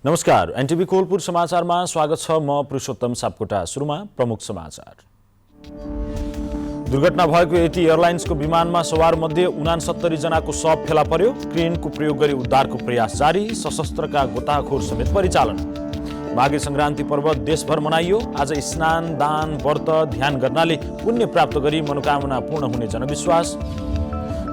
नमस्कार, एनटिभी कोलपुर समाचारमा स्वागत छ। म पुरुषोत्तम सापकोटा। सुरुमा प्रमुख समाचार। दुर्घटना भएको एटी एयरलाइन्सको विमानमा सवार मध्ये 69 जनाको शव फेला पर्यो। क्रेनको प्रयोग गरी उद्धारको प्रयास जारी। सशस्त्रका गोताखोर समेत परिचालन। माघे संक्रान्ति पर्व देशभर मनाइयो। आज स्नान, दान, व्रत, ध्यान गर्नाले पुण्य प्राप्त गरी मनोकामना पूर्ण हुने जनविश्वास।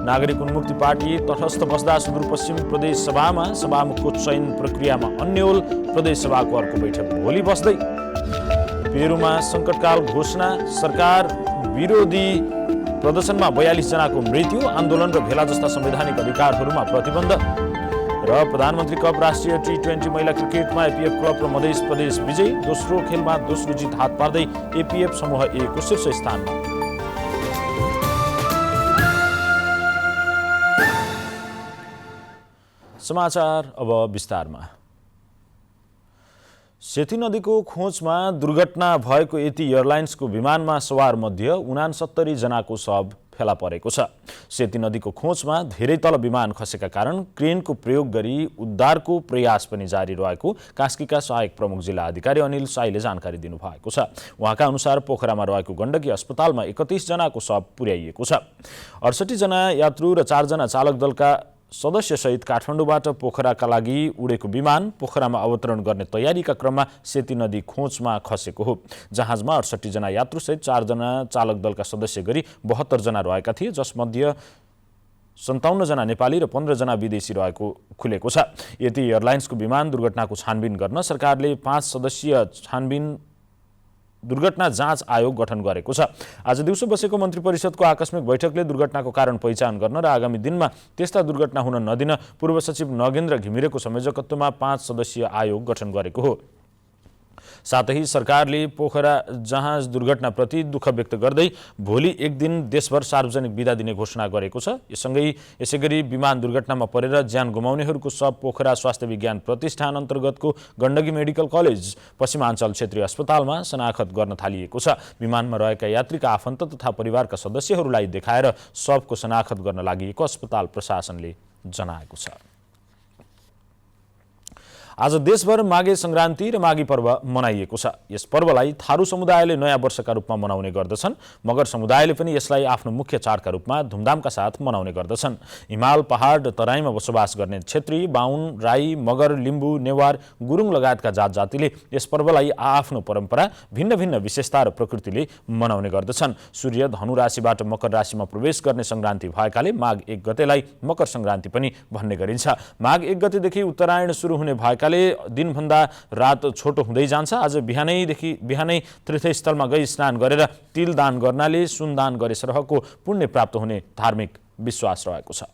नागरिक उन्मुक्ति पार्टी तटस्थ बस्दा सुदूरपश्चिम प्रदेश सभामुखको चयन प्रक्रियामा अन्यल। प्रदेश सभाको अर्को बैठक भोलि बस्दै। पेरुमा सङ्कटकाल घोषणा। सरकार विरोधी प्रदर्शनमा 42 जनाको मृत्यु। आन्दोलन र भेला जस्ता संवैधानिक अधिकारहरूमा प्रतिबन्ध। र प्रधानमन्त्री कप राष्ट्रिय T20 महिला क्रिकेटमा एपीएफ क्लब र मधेस प्रदेश विजयी। दोस्रो खेलमा दोस्रो जित हात पार्दै एपीएफ समूह A को शीर्ष स्थानमा। समाचार अब विस्तारमा। सेती नदीको खोजमा दुर्घटना भएको एटी एयरलाइन्सको विमानमा सवार मध्ये 69 जनाको शव फेला परेको छ। सेती नदीको खोजमा धेरै तल विमान खसेका कारण क्रेनको प्रयोग गरी उद्धारको प्रयास पनि जारी रहेको कास्कीका सहायक प्रमुख जिल्ला अधिकारी अनिल साईले जानकारी दिनुभएको छ। उहाँका अनुसार पोखरामा रहेको गण्डकी अस्पतालमा 31 जनाको शव पुर्याइएको छ। 68 जना यात्रु र 4 जना चालक दलका सदस्यसहित काठमाडौँबाट पोखराका लागि उडेको विमान पोखरामा अवतरण गर्ने तयारीका क्रममा सेती नदी खोजमा खसेको हो। जहाजमा 68 जना यात्रुसहित 4 जना चालक दलका सदस्य गरी 72 जना रहेका थिए, जसमध्ये 57 जना नेपाली र 15 जना विदेशी रहेको खुलेको छ। एटी एयरलाइन्सको विमान दुर्घटनाको छानबिन गर्न सरकारले 5 सदस्यीय छानबिन दुर्घटना जाँच आयोग गठन गरेको छ। आज दिउँसो बसेको मन्त्री परिषदको आकस्मिक बैठकले दुर्घटनाको कारण पहिचान गर्न र आगामी दिनमा त्यस्ता दुर्घटना हुन नदिन पूर्व सचिव नगेन्द्र घिमिरेको संयोजकत्वमा 5 सदस्यीय आयोग गठन गरेको हो। साथै सरकारले पोखरा जहाज दुर्घटनाप्रति दुःख व्यक्त गर्दै भोलि एक दिन देशभर सार्वजनिक बिदा दिने घोषणा गरेको छ। यसैगरी विमान दुर्घटनामा परेर ज्यान गुमाउनेहरूको शव पोखरा स्वास्थ्य विज्ञान प्रतिष्ठान अन्तर्गतको गण्डकी मेडिकल कलेज पश्चिमाञ्चल क्षेत्रीय अस्पतालमा शनाखत गर्न थालिएको छ। विमानमा रहेका यात्रीका आफन्त तथा परिवारका सदस्यहरूलाई देखाएर शवको शनाखत गर्न लागि अस्पताल प्रशासनले जनाएको छ। आज देशभर माघे संक्रान्ति र माघी पर्व मनाइएको छ। यस पर्वलाई थारू समुदायले नयाँ वर्षका रूपमा मनाउने गर्दछन्। मगर समुदायले पनि यसलाई आफ्नो मुख्य चाडका रूपमा धुमधामका साथ मनाउने गर्दछन्। हिमाल, पहाड, तराईमा बसोबास गर्ने क्षेत्री, बाहुन, राई, मगर, लिम्बू, नेवार, गुरुङ लगायतका जात जातिले यस पर्वलाई आफ्नो परम्परा, भिन्न भिन्न विशेषता र प्रकृतिले मनाउने गर्दछन्। सूर्य धनु राशिबाट मकर राशिमा प्रवेश गर्ने संक्रान्ति भएकाले माघ 1 गतेलाई मकर संक्रान्ति पनि भन्ने गरिन्छ। माघ 1 गतेदेखि उत्तरायण सुरु हुने दिनभन्दा रात छोटो हुँदै जान्छ। आज बिहानै तीर्थस्थलमा गई स्नान गरेर तिल दान गर्नाले सुन दान गरे सरहको पुण्य प्राप्त हुने धार्मिक विश्वास रहेको छ।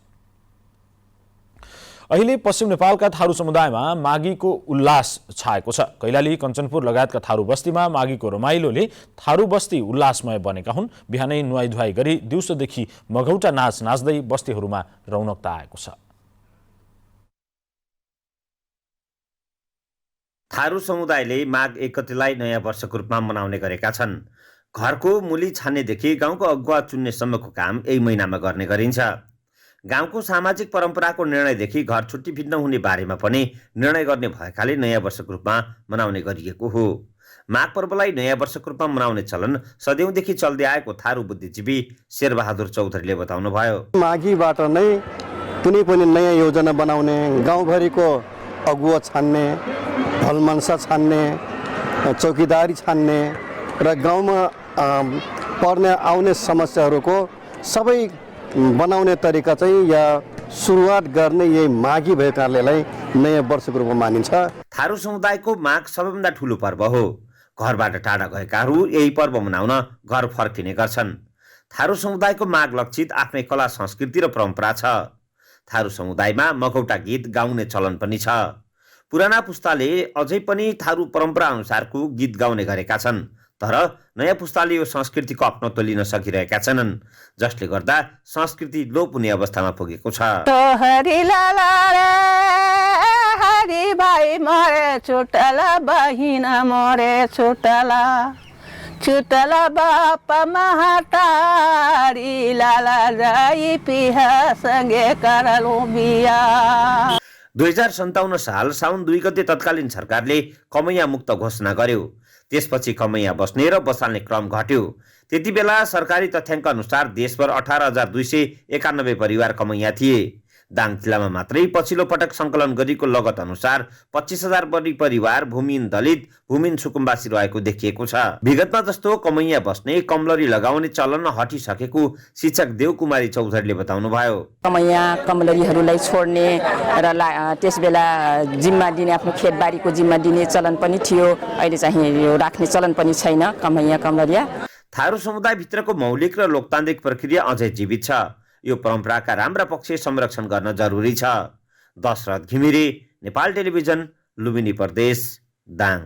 अहिले पश्चिम नेपालका थारू समुदायमा माघीको उल्लास छाएको छ। कैलाली, कञ्चनपुर लगायतका थारू बस्तीमा माघीको रमाइलोले थारू बस्ती उल्लासमय बनेका हुन्। बिहानै नुहाई गरी दिउँसोदेखि मघौटा नाच नाच्दै बस्तीहरूमा रौनकता आएको छ। थारू समुदायले माघ 1 गतेलाई नयाँ वर्षको रूपमा मनाउने गरेका छन्। घरको मूली छान्नेदेखि गाउँको अगुवा चुन्नेसम्मको काम यही महिनामा गर्ने गरिन्छ। गाउँको सामाजिक परम्पराको निर्णयदेखि घर छुट्टी भिन्न हुने बारेमा पनि निर्णय गर्ने भएकाले नयाँ वर्षको रूपमा मनाउने गरिएको हो। माघ पर्वलाई नयाँ वर्षको रूपमा मनाउने चलन सदैवदेखि चल्दै आएको थारू बुद्धिजीवी शेरबहादुर चौधरीले बताउनुभयो। माघीबाट नै कुनै पनि नयाँ योजना बनाउने, गाउँभरिको अगुवा छान्ने, भलमनसा छान्ने, चौकीदारी छान्ने र गाउँमा पर्ने आउने समस्याहरूको सबै बनाउने तरिका चाहिँ या सुरुवात गर्ने यही माघी भएको कारणले नयाँ वर्षको रूपमा मानिन्छ। थारू समुदायको माघ सबैभन्दा ठुलो पर्व हो। घरबाट टाढा गएकाहरू यही पर्व मनाउन घर फर्किने गर्छन्। थारू समुदायको माघ लक्षित आफ्नै कला, संस्कृति र परम्परा छ। थारू समुदायमा मघौटा गीत गाउने चलन पनि छ। पुराना पुस्ताले अझै पनि थारू परम्परा अनुसारको गीत गाउने गरेका छन्, तर नयाँ पुस्ताले यो संस्कृतिको अपनत्व लिन सकिरहेका छैनन्, जसले गर्दा संस्कृति लोप हुने अवस्थामा पुगेको छ। हरि लाला रे हरि भाइ मरे छुटला, बहिन मरे छुटला, छुटला बाप महातारी, लाला राई पिहा सँगै करलु बिहा। 2057 साल साउन 2 गते तत्कालीन सरकारले कमैया मुक्त घोषणा गर्यो। त्यसपछि कमैया बस्ने र बसाल्ने क्रम घट्यो। त्यति बेला सरकारी तथ्याङ्क अनुसार देशभर 18,291 परिवार कमैया थिए। दाङ जिल्लामा मात्रै पछिल्लो पटक सङ्कलन गरिएको लगत अनुसार 25,000 बढी परिवार भूमिहीन दलित, भूमिहीन सुकुम्बासी रहेको देखिएको छ। विगतमा जस्तो कमैया बस्ने, कमलरी लगाउने चलन हटिसकेको शिक्षक देवकुमारी चौधरीले बताउनुभयो। कमैया कमलरीहरूलाई छोड्ने र त्यसबेला जिम्मा दिने, आफ्नो खेतबारीको जिम्मा दिने चलन पनि थियो। अहिले चाहिँ यो राख्ने चलन पनि छैन कमैया कमलरिया। थारू समुदायभित्रको मौलिक र लोकतान्त्रिक प्रक्रिया अझै जीवित छ। यो परम्पराका राम्रा पक्ष संरक्षण गर्न जरुरी छ। दशरथ घिमिरे, नेपाल टेलिभिजन, लुम्बिनी प्रदेश, दाङ।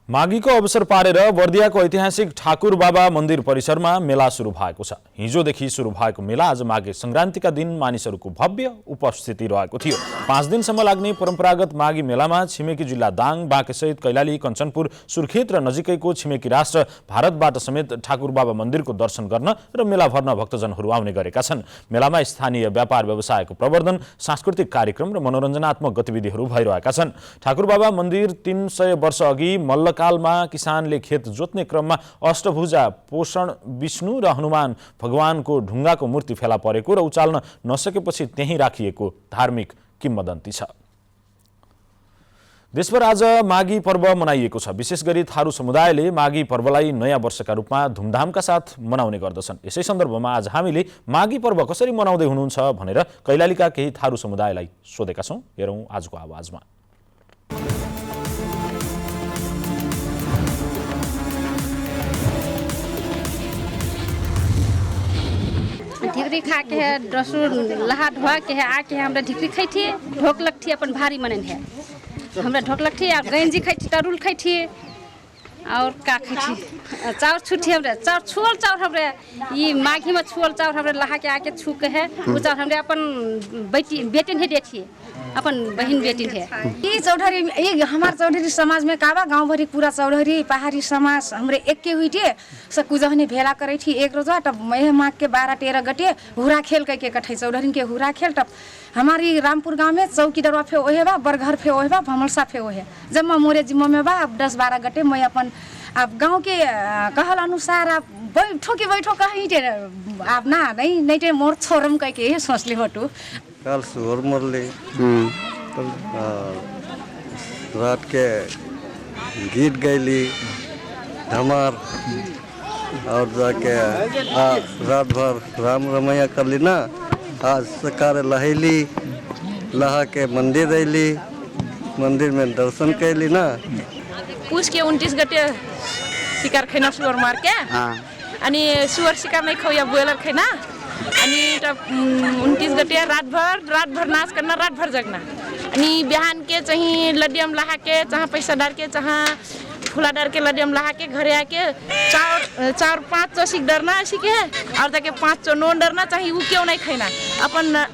माघीको अवसर पारेर बर्दियाको ऐतिहासिक ठाकुर बाबा मन्दिर परिसरमा मेला सुरु भएको छ। हिजोदेखि सुरु भएको मेला आज माघे संक्रान्तिका दिन मानिसहरूको भव्य उपस्थिति रहेको थियो। 5 दिनसम्म लाग्ने परम्परागत माघी मेलामा छिमेकी जिल्ला दाङ, बाँकेसहित कैलाली, कञ्चनपुर, सुर्खेत र नजिकैको छिमेकी राष्ट्र भारतबाट समेत ठाकुर बाबा मन्दिरको दर्शन गर्न र मेला भर्न भक्तजनहरू आउने गरेका छन्। मेलामा स्थानीय व्यापार व्यवसायको प्रवर्धन, सांस्कृतिक कार्यक्रम र मनोरञ्जनात्मक गतिविधिहरू भइरहेका छन्। ठाकुर बाबा मन्दिर 300 वर्ष अघि मल्लकालमा किसानले खेत जोत्ने क्रममा अष्टभुजा पोषण विष्णु र हनुमान भगवानको ढुङ्गाको मूर्ति फेला परेको र उचाल्न नसकेपछि त्यहीँ राखिएको धार्मिक किम्वदन्ती छ। देशभर आज माघी पर्व मनाइएको छ। विशेष गरी थारू समुदायले माघी पर्वलाई नयाँ वर्षका रूपमा धुमधामका साथ मनाउने गर्दछन्। यसै सन्दर्भमा आज हामीले माघी पर्व कसरी मनाउँदै हुनुहुन्छ भनेर कैलालीका केही थारू समुदायलाई सोधेका छौँ। हेरौँ आजको आवाजमा। ढिकरी खा के है, डसुर लहा धोआ के है, आके हमरा ढिकरी खाई थी, ढोक लगती अपन भारी मनन है। हमरा ढोक लगती है, गंजी खाई थी, तरुल खाई थी, और का खाई थी, चाउर छुटी हमरे, चाउर छुअल चाउर हमरे, ये माघी में छुअल चाउर हमरे लहा के आके छू के है, वो चाउर हमरे अपन बेटिन है देती, अपन बहन बेटिन है। ये चौधरी, ये हमारे चौधरी समाज में काबा गांव भरी पूरा चौधरी पहाड़ी समाज हमरे एक के हुई थे। सब कुजहने भेला करे थी एक रोजा, तब मैं माघ के 12-13 गटे हुरा खेल के कठाई चौधरी के हुरा खेल। तब हमारी रामपुर गांव में चौकीदरवा फे ओहे बा, बरघर फे ओहे बा, भमलसा फे ओहे। जब मैं मोरे जिम्मा में बा, अब 10-12 गटे मैं अपन अब गांव के कहल अनुसार आप बैठो कहीं थे आप ना नहीं थे मोर छोरम कह के सोच ली हटू काल सुअर मरले रात के गीत गैली धमार और जाके रात भर राम रमैया कर ली ना। आज सकार लहैली, लहा के मंदिर अली, मंदिर में दर्शन कैली ना। पूछ के 29 गते शिकार खैना सुअर मार के अनि सुअर शिकार नहीं खोया ब्रोइलर खैना अनि 29 गते रात भर नाच करना, रात भर जगना अनि बिहान के चाहिँ लडियम लहा के चाह पैसा डाल के चाह फुला डाल के लडियम लहा के घरे आके चार 5 चौसिक डरना ऐसी के और जाके 5 चो नोन डरना चाहिए वो क्यों नहीं खैना।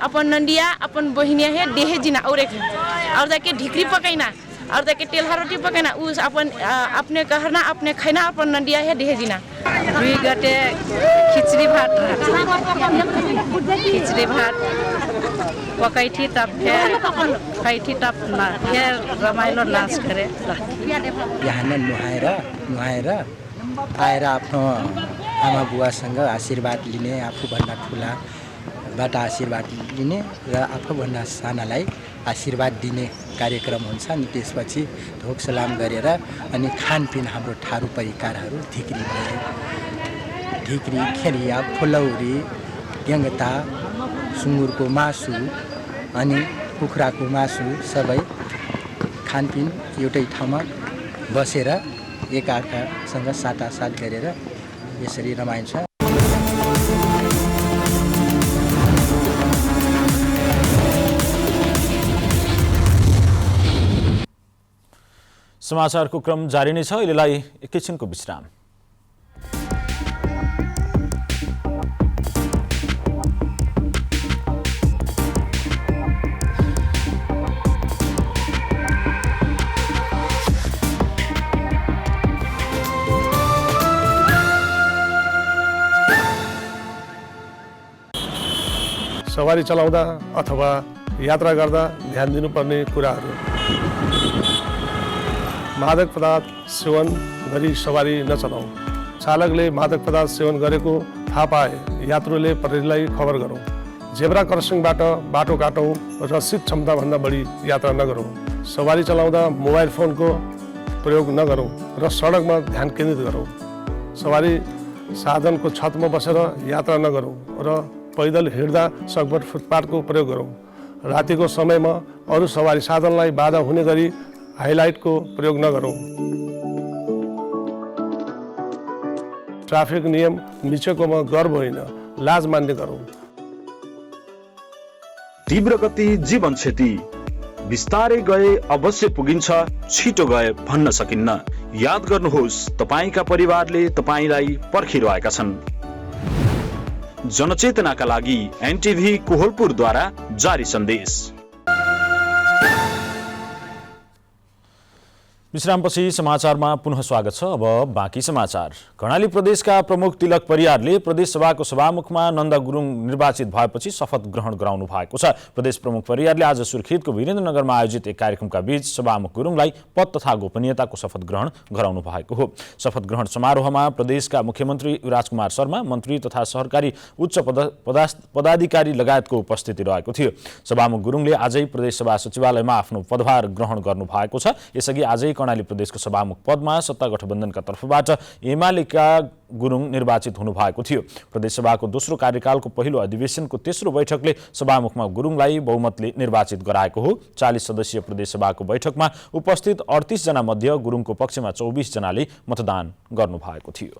अपन नंदिया अपन बहिनिया है देहे जिना और जाके ढिकरी पकैना और जाके तेलहा रोटी पकैना उस अपने कहना अपने खैना अपन नंदिया है देहे जिना। 2 गते खिचड़ी भात पकाई थी तब फिर खाई थी तब ना फिर रमाइलो नाच करे। बिहान नुहाएर आएर आफ्नो आमा बुवासँग आशीर्वाद लिने, आफूभन्दा ठुलाबाट आशीर्वाद लिने र आफूभन्दा सानालाई आशीर्वाद दिने कार्यक्रम हुन्छ। अनि त्यसपछि ढोक सलाम गरेर अनि खानपिन हाम्रो ठारू परिकारहरू ढिक्री भयो, ढिक्री, खेरिया, फुलौरी, ग्याङ्गटा, सुँगुरको मासु अनि कुखुराको मासु सबै खानपिन एउटै ठाउँमा बसेर एकअर्कासँग साटासाट गरेर यसरी रमाइन्छ। समाचारको क्रम जारी नै छ। अहिलेलाई एकैछिनको विश्राम। सवारी चलाउँदा अथवा यात्रा गर्दा ध्यान दिनुपर्ने कुराहरू। मादक पदार्थ सेवन गरी सवारी नचलाऊ। चालकले मादक पदार्थ सेवन गरेको थाहा पाए यात्रुले प्रहरीलाई खबर गरौँ। जेब्रा क्रसिङबाट बाटो काटौँ र सिट क्षमताभन्दा बढी यात्रा नगरौँ। सवारी चलाउँदा मोबाइल फोनको प्रयोग नगरौँ र सडकमा ध्यान केन्द्रित गरौँ। सवारी साधनको छतमा बसेर यात्रा नगरौँ र पैदल हिँड्दा सकभर फुटपाथको प्रयोग गरौँ। रातिको समयमा अरू सवारी साधनलाई बाधा हुने गरी हाइलाइटको प्रयोग नगरौँ। ट्राफिक नियम मिचेकोमा गर्व होइन, लाज मान्ने गरौँ। तीव्र गति जीवन क्षति। बिस्तारै गए अवश्य पुगिन्छ, छिटो गए भन्न सकिन्न। याद गर्नुहोस्, तपाईका परिवारले तपाईलाई पर्खिरहेका छन्। जनचेतनाका लागि एनटिभी कोहलपुरद्वारा जारी सन्देश। विश्रामपछि समाचारमा पुनः स्वागत छ। अब बाँकी समाचार। कर्णाली प्रदेशका प्रमुख तिलक परियारले प्रदेश सभाको सभामुखमा नन्दा गुरुङ निर्वाचित भएपछि शपथ ग्रहण गराउनु भएको छ। प्रदेश प्रमुख परियारले आज सुर्खेतको वीरेन्द्रनगरमा आयोजित एक कार्यक्रमका बीच सभामुख गुरुङलाई पद तथा गोपनीयताको शपथ ग्रहण गराउनु भएको हो। शपथ ग्रहण समारोहमा प्रदेशका मुख्यमन्त्री राजकुमार शर्मा, मन्त्री तथा सहकारी उच्च पदाधिकारी लगायतको उपस्थिति रहेको थियो। सभामुख गुरुङले आजै प्रदेश सभा सचिवालयमा आफ्नो पदभार ग्रहण गर्नु भएको छ। यसअघि आजै कर्णाली प्रदेशको सभामुख पदमा सत्ता गठबन्धनका तर्फबाट एमालेका गुरुङ निर्वाचित हुनु भएको थियो। प्रदेश सभाको दोस्रो कार्यकालको पहिलो अधिवेशनको तेस्रो बैठकले सभामुखमा गुरुङलाई बहुमतले निर्वाचित गराएको हो। 40 सदस्यीय प्रदेश सभाको बैठकमा उपस्थित 38 जना मध्ये गुरुङको पक्षमा 24 जनाले मतदान गर्नु भएको थियो।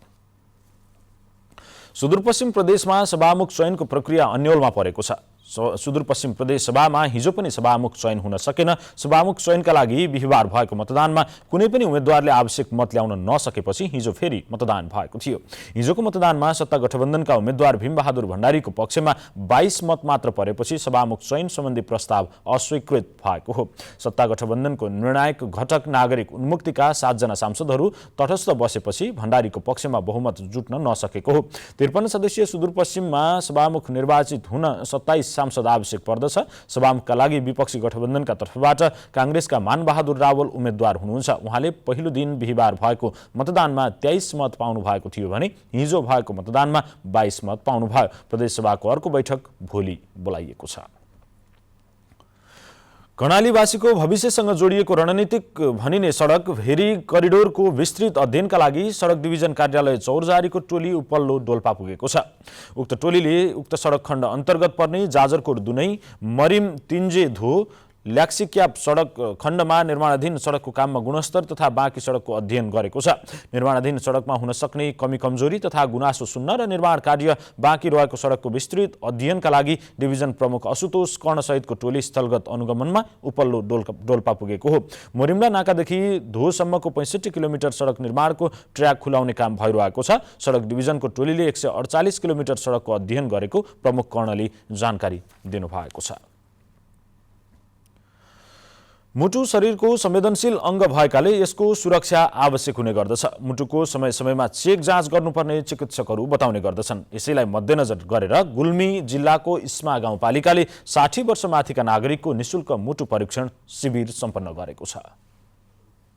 सुदूरपश्चिम प्रदेशमा सभामुख चयनको प्रक्रिया अन्योलमा परेको छ। सुदूरपश्चिम प्रदेश सभामा हिजो पनि सभामुख चयन हुन सकेन। सभामुख चयनका लागि बिहिबार भएको मतदानमा कुनै पनि उम्मेद्वारले आवश्यक मत ल्याउन नसकेपछि हिजो फेरि मतदान भएको थियो। हिजोको मतदानमा सत्ता गठबन्धनका उम्मेद्वार भीमबहादुर भण्डारीको पक्षमा 22 मत मात्र परेपछि सभामुख चयन सम्बन्धी प्रस्ताव अस्वीकृत भएको हो। सत्ता गठबन्धनको निर्णायक घटक नागरिक उन्मुक्तिका 7 जना सांसदहरू तटस्थ बसेपछि भण्डारीको पक्षमा बहुमत जुट्न नसकेको हो। 53 सदस्यीय सुदूरपश्चिममा सभामुख निर्वाचित हुन 27 सांसद आवश्यक पर्दछ। सभामुखका लागि विपक्षी गठबन्धनका तर्फबाट कांग्रेसका मानबहादुर रावल उम्मेद्वार हुनुहुन्छ। उहाँले पहिलो दिन बिहिबार भएको मतदानमा 23 मत पाउनु भएको थियो भने हिजो भएको मतदानमा 22 मत पाउनु भयो। प्रदेश सभाको अर्को बैठक भोलि बोलाइएको छ। कर्णालीवासीको भविष्यसँग जोडिएको रणनीतिक भनिने सडक भेरी करिडोरको विस्तृत अध्ययनका लागि सडक डिभिजन कार्यालय चौरजारीको टोली उपल्लो डोल्पा पुगेको छ। उक्त टोलीले उक्त सडक खण्ड अन्तर्गत पर्ने जाजरकोट दुनै मरिम तिन्जे धो ल्याक्सिक्याप सडक खण्डमा निर्माणाधीन सडकको काममा गुणस्तर तथा बाँकी सडकको अध्ययन गरेको छ। निर्माणाधीन सडकमा हुन सक्ने कमी कमजोरी तथा गुनासो सुन्न र निर्माण कार्य बाँकी रहेको सडकको विस्तृत अध्ययनका लागि डिभिजन प्रमुख असुतोष कर्णसहितको टोली स्थलगत अनुगमनमा उपल्लो डोल्पा पुगेको हो। मोरिम्ला नाकादेखि धोसम्मको 65 किलोमिटर सडक निर्माणको ट्र्याक खुलाउने काम भइरहेको छ। सडक डिभिजनको टोलीले 148 किलोमिटर सडकको अध्ययन गरेको प्रमुख कर्णले जानकारी दिनुभएको छ। मुटु शरीरको संवेदनशील अङ्ग भएकाले यसको सुरक्षा आवश्यक हुने गर्दछ। मुटुको समय समयमा चेक जाँच गर्नुपर्ने चिकित्सकहरू बताउने गर्दछन्। यसैलाई मध्यनजर गरेर गुल्मी जिल्लाको इस्मा गाउँपालिकाले 60 वर्ष माथिका नागरिकको निशुल्क मुटु परीक्षण शिविर सम्पन्न गरेको छ।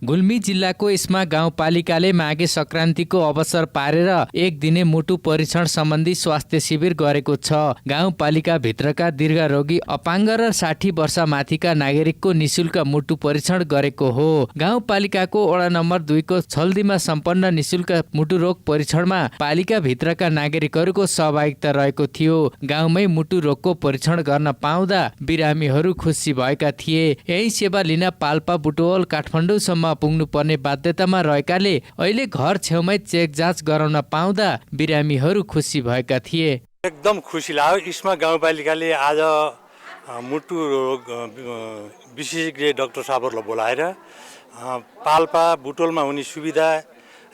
गुल्मी जिल्लाको इस्मा गाउँपालिकाले माघे संक्रान्तिको अवसर पारेर एक दिने मुटु परीक्षण सम्बन्धी स्वास्थ्य शिविर गरेको छ। गाउँपालिका भित्रका दीर्घरोगी, अपाङ्ग र 60 वर्ष माथिका नागरिकको निशुल्क मुटु परीक्षण गरेको हो। गाउँपालिकाको वडा नम्बर 2 को छल्दीमा सम्पन्न निशुल्क मुटु रोग परीक्षणमा पालिका भित्रका नागरिकहरूको सहभागिता रहेको थियो। गाउँमै मुटु रोगको परीक्षण गर्न पाउँदा बिरामीहरू खुसी भएका थिए। यही सेवा लिन पाल्पा, बुटवल, काठमाडौँसम्म पुग्नुपर्ने बाध्यतामा रहेकाले अहिले घर छेउमै चेक जाँच गराउन पाउँदा बिरामीहरू खुसी भएका थिए। एकदम खुसी लाग्यो। इस्मा गाउँपालिकाले आज मुटु रोग विशेषज्ञ डाक्टर साहबहरूलाई बोलाएर पाल्पा, बुटोलमा हुने सुविधा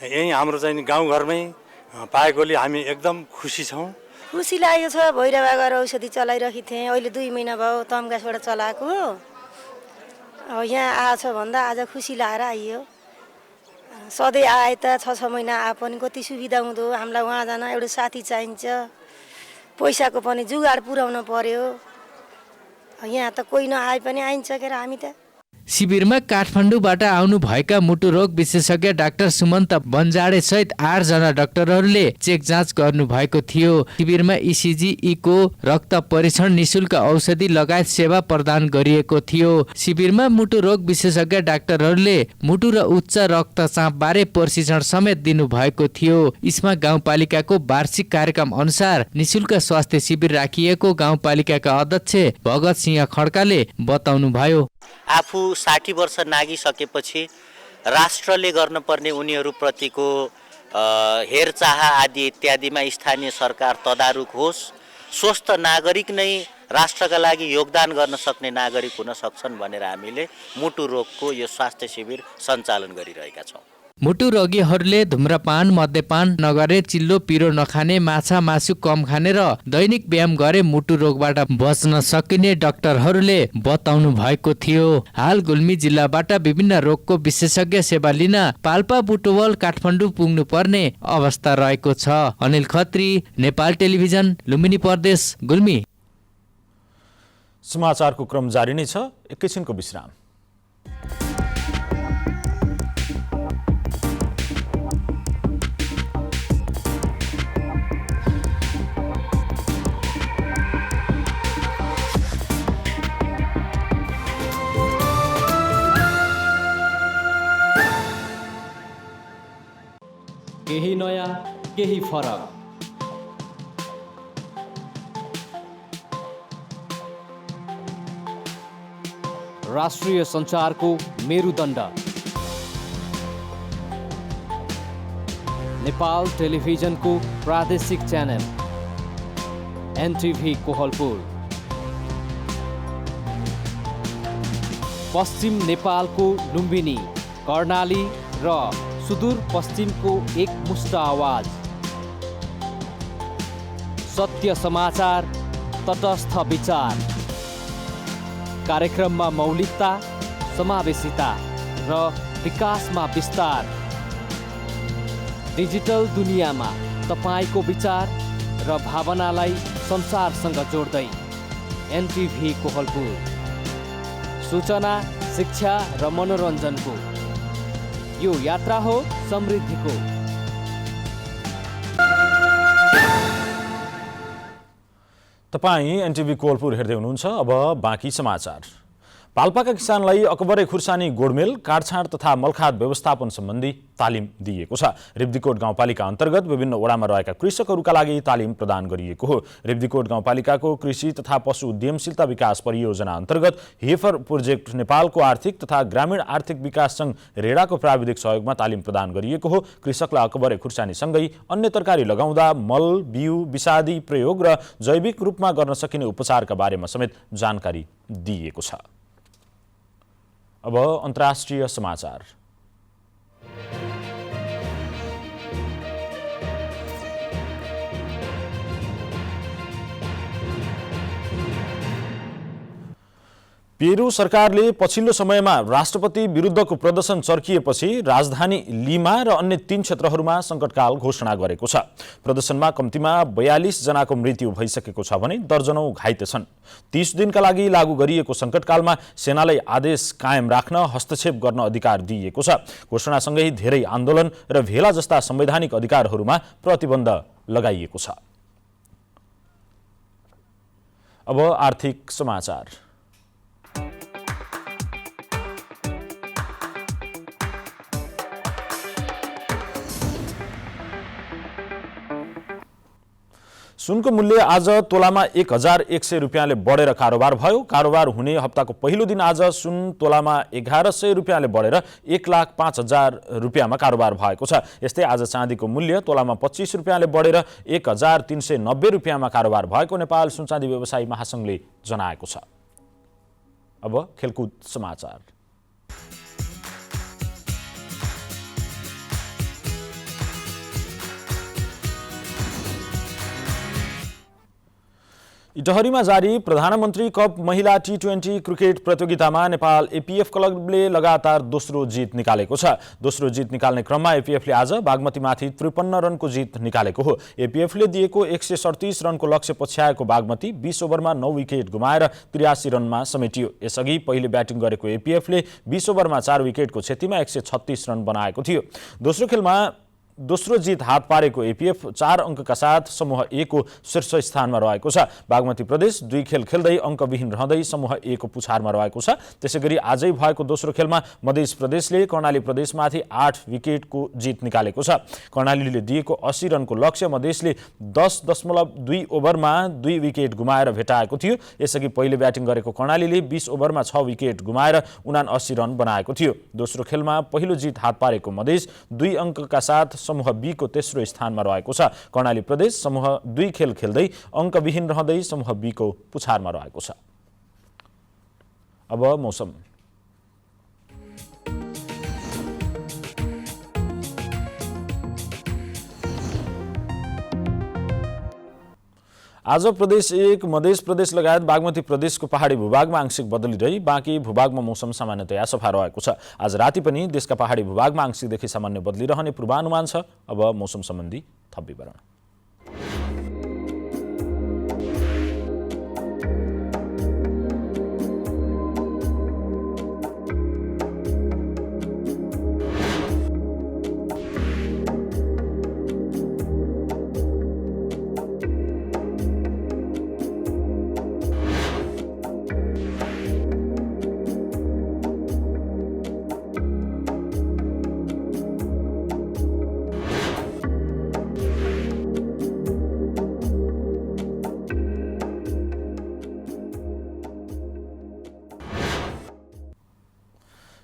यही हाम्रो चाहिँ गाउँघरमै पाएकोले हामी एकदम खुसी छौँ। खुसी लागेको छ। भैरवा गएर औषधि चलाइरहेको थिएँ, अहिले 2 महिना भयो तमगासबाट चलाएको। अब यहाँ आएछ भन्दा आज खुसी लागेर आइयो। सधैँ आए त 6-6 महिना आए पनि कति सुविधा हुँदो। हामीलाई उहाँ जान एउटा साथी चाहिन्छ, पैसाको पनि जुगाड पुर्याउनु पर्यो। यहाँ त कोही नआए पनि आइन्छ के हामी त। शिविरमा काठमाडौँबाट आउनु भएका मुटु रोग विशेषज्ञ डाक्टर सुमन्त बन्जाडे सहित 8 जना डाक्टरहरूले चेक जाँच गर्नु भएको थियो। शिविरमा इसिजी, इको, रक्त परीक्षण, निशुल्क औषधि लगायत सेवा प्रदान गरिएको थियो। शिविरमा मुटु रोग विशेषज्ञ डाक्टरहरूले मुटु र उच्च रक्तचाप बारे प्रशिक्षण समेत दिनु भएको थियो। इस्मा गाउँपालिकाको वार्षिक कार्यक्रम अनुसार निशुल्क स्वास्थ्य शिविर राखिएको गाउँपालिकाका अध्यक्ष भगत सिंह खड्काले बताउनु भयो। आफू 60 वर्ष नागिसकेपछि राष्ट्रले गर्नुपर्ने उनीहरूप्रतिको हेरचाह आदि इत्यादिमा स्थानीय सरकार तदारुक होस्। स्वस्थ नागरिक नै राष्ट्रका लागि योगदान गर्न सक्ने नागरिक हुन सक्छन् भनेर हामीले मुटु रोगको यो स्वास्थ्य शिविर सञ्चालन गरिरहेका छौँ। मुटु रोगीहरूले धुम्रपान, मद्यपान नगरे, चिल्लो पिरो नखाने, माछा मासु कम खाने र दैनिक व्यायाम गरे मुटु रोगबाट बच्न सकिने डाक्टरहरूले बताउनु भएको थियो। हाल गुल्मी जिल्लाबाट विभिन्न रोगको विशेषज्ञ सेवा लिन पाल्पा बुटवल काठमाडौँ पुग्नु पर्ने अवस्था रहेको छ। अनिल खत्री, नेपाल टेलिभिजन, लुम्बिनी प्रदेश, गुल्मी। समाचारको क्रम जारी नै छ, एकैछिनको विश्राम। केही नयाँ, केही फरक। राष्ट्रिय सञ्चारको मेरुदण्ड नेपाल टेलिभिजनको प्रादेशिक च्यानल एनटिभी कोहलपुर। पश्चिम नेपालको लुम्बिनी, कर्णाली र सुदूर पश्चिमको एक मुष्ट आवाज। सत्य समाचार, तटस्थ विचार। कार्यक्रममा मौलिकता, समावेशिता र विकासमा विस्तार। डिजिटल दुनियाँमा तपाईको विचार र भावनालाई संसारसँग जोड्दै एनटिभी कोहलपुर। सूचना, शिक्षा र मनोरञ्जनको यो यात्रा हो समृद्धिको। तपाईँ एनटिभी कोहलपुर हेर्दै हुनुहुन्छ। अब बाँकी समाचार। पाल्पाका किसानलाई अकबरे खुर्सानी गोडमेल, काटछाँड तथा मलखाद व्यवस्थापन सम्बन्धी तालिम दिइएको छ। रिब्दीकोट गाउँपालिका अन्तर्गत विभिन्न वडामा रहेका कृषकहरूका लागि तालिम प्रदान गरिएको हो। रिब्दीकोट गाउँपालिकाको कृषि तथा पशु उद्यमशीलता विकास परियोजना अन्तर्गत हेफर प्रोजेक्ट, नेपालको आर्थिक तथा ग्रामीण आर्थिक विकास सङ्घ रेडाको प्राविधिक सहयोगमा तालिम प्रदान गरिएको हो। कृषकलाई अकबरे खुर्सानीसँगै अन्य तरकारी लगाउँदा मल, बिउ, विषादी प्रयोग र जैविक रूपमा गर्न सकिने उपचारका बारेमा समेत जानकारी दिइएको छ। अब अन्तर्राष्ट्रिय समाचार। पेरू सरकारले पछिल्लो समयमा राष्ट्रपति विरुद्धको प्रदर्शन चर्किएपछि राजधानी लिमा र अन्य 3 क्षेत्रहरूमा सङ्कटकाल घोषणा गरेको छ। प्रदर्शनमा कम्तीमा 42 जनाको मृत्यु भइसकेको छ भने दर्जनौं घाइते छन्। 30 दिनका लागि लागू गरिएको सङ्कटकालमा सेनालाई आदेश कायम राख्न हस्तक्षेप गर्न अधिकार दिइएको छ। घोषणासँगै धेरै आन्दोलन र भेला जस्ता संवैधानिक अधिकारहरूमा प्रतिबन्ध लगाइएको छ। अब आर्थिक समाचार। सुनको मूल्य आज तोलामा 1100 रुपियाँले बढेर कारोबार भयो। कारोबार हुने हप्ताको पहिलो दिन आज सुन तोलामा 1100 रुपियाँले बढेर 1,05,000 रुपियाँमा कारोबार भएको छ। यस्तै आज चाँदीको मूल्य तोलामा 25 रुपियाँले बढेर 1,390 रुपियाँमा कारोबार भएको नेपाल सुनचाँदी व्यवसायी महासङ्घले जनाएको छ। अब खेलकुद समाचार। इटहरीमा जारी प्रधानमन्त्री कप महिला T20 क्रिकेट प्रतियोगितामा नेपाल एपीएफ क्लबले लगातार दोस्रो जित निकालेको छ। दोस्रो जित निकाल्ने क्रममा एपीएफले आज बागमतीमाथि 53 रनको जित निकालेको हो। एपीएफले दिएको 137 रनको लक्ष्य पछ्याएको बागमती 20 ओभरमा 9 विकेट गुमाएर 83 रनमा समेटियो। यसअघि पहिले ब्याटिङ गरेको एपीएफले 20 ओभरमा 4 विकेटको क्षतिमा 136 रन बनाएको थियो। दोस्रो खेलमा दोस्रो जित हात पारेको एपीएफ 4 अङ्कका साथ समूह ए को शीर्ष स्थानमा रहेको छ। बागमती प्रदेश 2 खेल खेल्दै अङ्कविहीन रहँदै समूह ए को पुछारमा रहेको छ। त्यसैगरी आजै भएको दोस्रो खेलमा मध्य प्रदेशले कर्णाली प्रदेशमाथि 8 विकेटको जित निकालेको छ। कर्णालीले दिएको 80 रनको लक्ष्य मधेसले 10.2 ओभरमा 2 विकेट गुमाएर भेटाएको थियो। यसअघि पहिले ब्याटिङ गरेको कर्णालीले 20 ओभरमा 6 विकेट गुमाएर 79 रन बनाएको थियो। दोस्रो खेलमा पहिलो जित हात पारेको मधेस 2 अङ्कका साथ समूह बी को तेस्रो स्थानमा रहेको छ। कर्णाली प्रदेश समूह 2 खेल खेल्दै अङ्कविहीन रहँदै समूह बी को पुछारमा रहेको छ। अब मौसम। आज प्रदेश 1 मध्य प्रदेश लगायत बागमती प्रदेशको पहाडी भूभागमा आंशिक बदली रही बाँकी भूभागमा मौसम सामान्यतया सफा रहेको छ। आज राति पनि देशका पहाडी भूभागमा आंशिकदेखि सामान्य बदली रहने पूर्वानुमान छ। अब मौसम सम्बन्धी थप विवरण।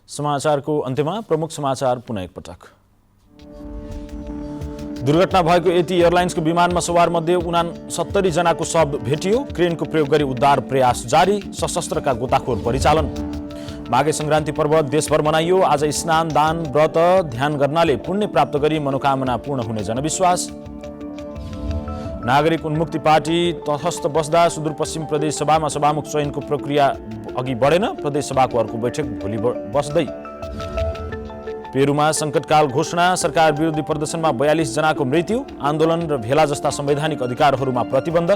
समाचारको अन्त्यमा प्रमुख समाचार पुनः एकपटक। दुर्घटना भएको एटी एयरलाइन्सको विमानमा सवार मध्ये 69 जनाको शव भेटियो। क्रेनको प्रयोग गरी उद्धार प्रयास जारी। सशस्त्रका गोताखोर परिचालन। माघे संक्रान्ति पर्व देशभर मनाइयो। आज स्नान दान व्रत ध्यान गर्नाले पुण्य प्राप्त गरी मनोकामना पूर्ण हुने जनविश्वास। नागरिक उन्मुक्ति पार्टी तटस्थ बस्दा सुदूरपश्चिम प्रदेश सभामा सभामुख चयनको प्रक्रिया अघि बढेन। प्रदेश सभाको अर्को बैठक भोलि बस्दै। पेरुमा संकटकाल घोषणा। सरकार विरोधी प्रदर्शनमा 42 जनाको मृत्यु। आन्दोलन र भेला जस्ता संवैधानिक अधिकारहरूमा प्रतिबन्ध।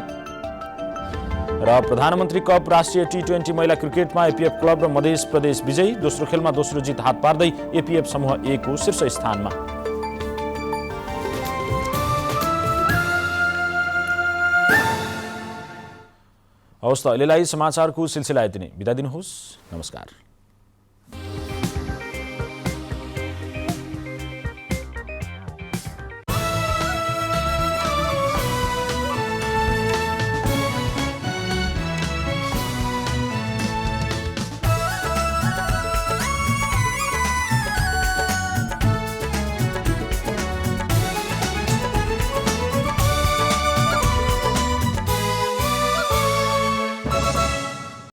र प्रधानमन्त्री कप राष्ट्रिय T20 महिला क्रिकेटमा एपीएफ क्लब र मध्य प्रदेश विजयी। दोस्रो खेलमा दोस्रो जित हात पार्दै एपीएफ समूह ए को शीर्ष स्थानमा। हवस् त अहिलेलाई समाचारको सिलसिला यति नै। बिदा दिनुहोस्। नमस्कार।